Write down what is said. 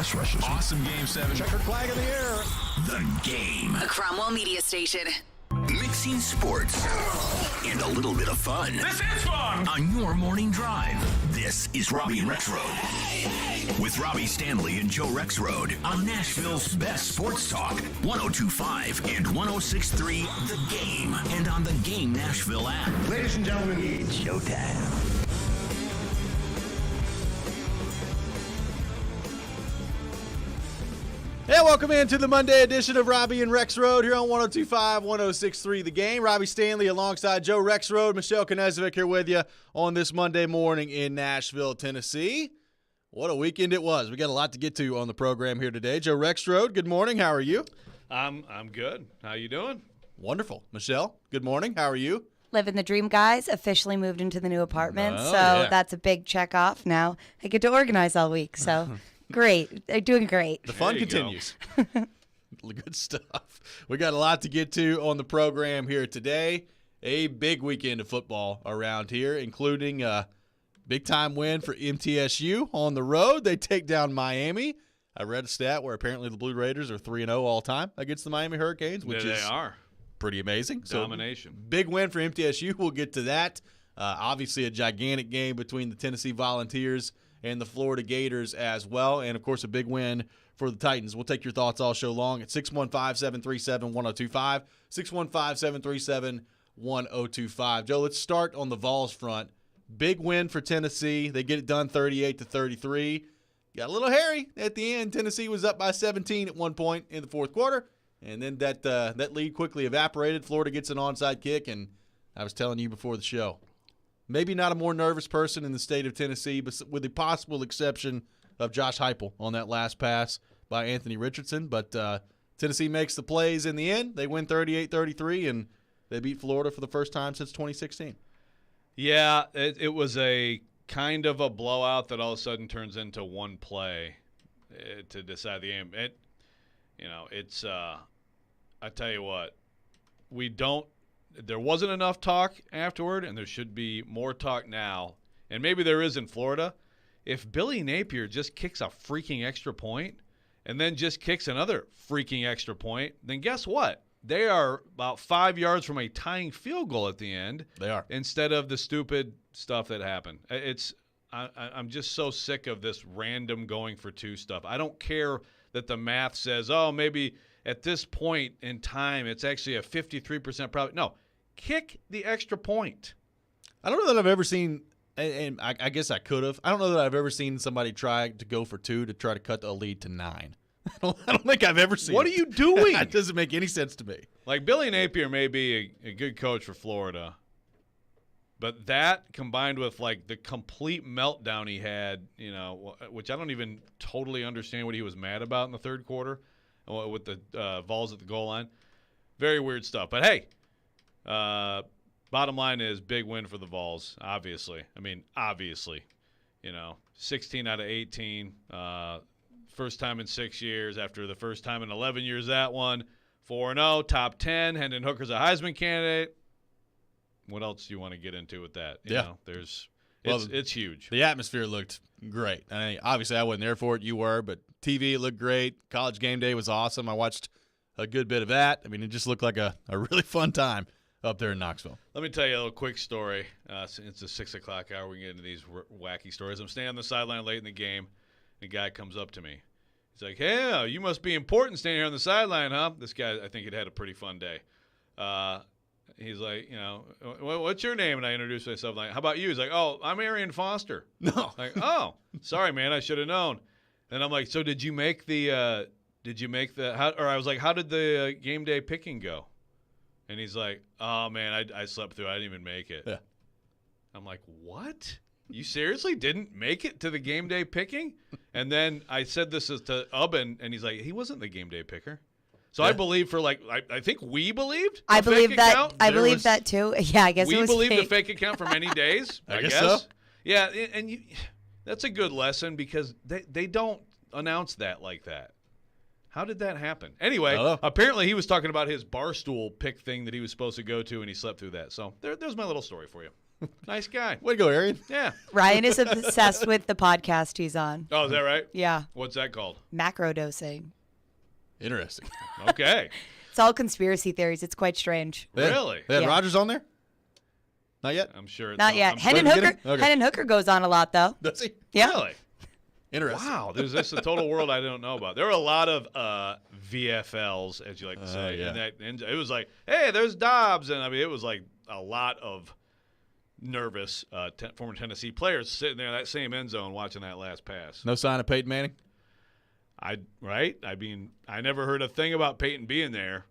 pass rushers. Awesome Game 7. Checkered flag in the air. The Game. A Cromwell Media Station. Mixing sports and a little bit of fun. This is fun! On your morning drive. This is Robbie and Rexroad. With Robbie Stanley and Joe Rexroad on Nashville's best sports talk. 102.5 and 106.3 The Game. And on the Game Nashville app. Ladies and gentlemen, it's showtime. Hey, welcome into the Monday edition of Robbie and Rexroad here on 102.5, 106.3 The Game. Robbie Stanley alongside Joe Rexroad, Michelle Knezovic here with you on this Monday morning in Nashville, Tennessee. What a weekend it was. We got a lot to get to on the program here today. Joe Rexroad, good morning. How are you? I'm good. How you doing? Wonderful. Michelle, good morning. How are you? Living the dream, guys. Officially moved into the new apartment, Oh, so yeah. that's a big check off. Now I get to organize all week, so great. They're doing great. The fun There you continues. Good stuff. We got a lot to get to on the program here today. A big weekend of football around here, including a big-time win for MTSU on the road. They take down Miami. I read a stat where apparently the Blue Raiders are 3-0 all time against the Miami Hurricanes, which There is they are. pretty amazing. Domination. So, big win for MTSU. We'll get to that. Obviously, a gigantic game between the Tennessee Volunteers and the Florida Gators as well. And, of course, a big win for the Titans. We'll take your thoughts all show long at 615-737-1025, 615-737-1025. Joe, let's start on the Vols front. Big win for Tennessee. They get it done 38-33. Got a little hairy at the end. Tennessee was up by 17 at one point in the fourth quarter. And then that lead quickly evaporated. Florida gets an onside kick, and I was telling you before the show, maybe not a more nervous person in the state of Tennessee, but with the possible exception of Josh Heupel on that last pass by Anthony Richardson. But Tennessee makes the plays in the end. They win 38-33, and they beat Florida for the first time since 2016. Yeah, it was a kind of a blowout that all of a sudden turns into one play to decide the game. It's I tell you what, there wasn't enough talk afterward, and there should be more talk now, and maybe there is in Florida. If Billy Napier just kicks a freaking extra point and then just kicks another freaking extra point, then guess what? They are about 5 yards from a tying field goal at the end. They are. Instead of the stupid stuff that happened. I'm just so sick of this random going for two stuff. I don't care that the math says, oh, maybe at this point in time it's actually a 53% probability. No, kick the extra point. I don't know that I've ever seen, and I guess I could have. I don't know that I've ever seen somebody try to go for two to try to cut the lead to 9. I don't think I've ever seen What it. are you doing? That doesn't make any sense to me. Like, Billy Napier may be a good coach for Florida, but that combined with, like, the complete meltdown he had, which I don't even totally understand what he was mad about in the third quarter with the Vols at the goal line. Very weird stuff. But, hey, bottom line is big win for the Vols, obviously. 16 out of 18. First time in 6 years after the first time in 11 years that one. 4-0, top 10. Hendon Hooker's a Heisman candidate. What else do you want to get into with that? It's huge. The atmosphere looked great. I mean, obviously, I wasn't there for it. You were, but TV, it looked great. College game day was awesome. I watched a good bit of that. I mean, it just looked like a really fun time up there in Knoxville. Let me tell you a little quick story. It's the 6 o'clock hour. We can get into these wacky stories. I'm standing on the sideline late in the game. A guy comes up to me. He's like, hey, you must be important standing here on the sideline, huh? This guy, I think, had a pretty fun day. He's like, what's your name? And I introduced myself. Like, how about you? He's like, oh, I'm Arian Foster. No. Like, oh, sorry, man, I should have known. And I'm like, so did you make the, I was like, how did the game day picking go? And he's like, oh, man, I slept through. I didn't even make it. Yeah. I'm like, what? You seriously didn't make it to the game day picking? And then I said this to Ubben, and he's like, he wasn't the game day picker. So yeah. I believe I think we believed. I believe that. Account. I believe that too. Yeah, I guess we it was believed fake. the fake account for many days. I guess so. Yeah, and that's a good lesson because they don't announce that like that. How did that happen? Anyway, apparently he was talking about his Barstool pick thing that he was supposed to go to, and he slept through that. So there's my little story for you. Nice guy. Way to go, Arian. Yeah. Ryan is obsessed with the podcast he's on. Oh, is that right? Yeah. What's that called? Macro dosing. Interesting. Okay. It's all conspiracy theories. It's quite strange. Really? They had Yeah. Rodgers on there? Not yet? I'm sure it's Not yet. I'm Hennon sure- Hooker. Okay. Hennon Hooker goes on a lot though. Does he? Yeah. Really? Interesting. Wow, there's this a total world I don't know about. There were a lot of VFLs, as you like to say, yeah. and it was like, hey, there's Dobbs, and I mean, it was like a lot of nervous former Tennessee players sitting there in that same end zone watching that last pass. No sign of Peyton Manning? I mean, I never heard a thing about Peyton being there.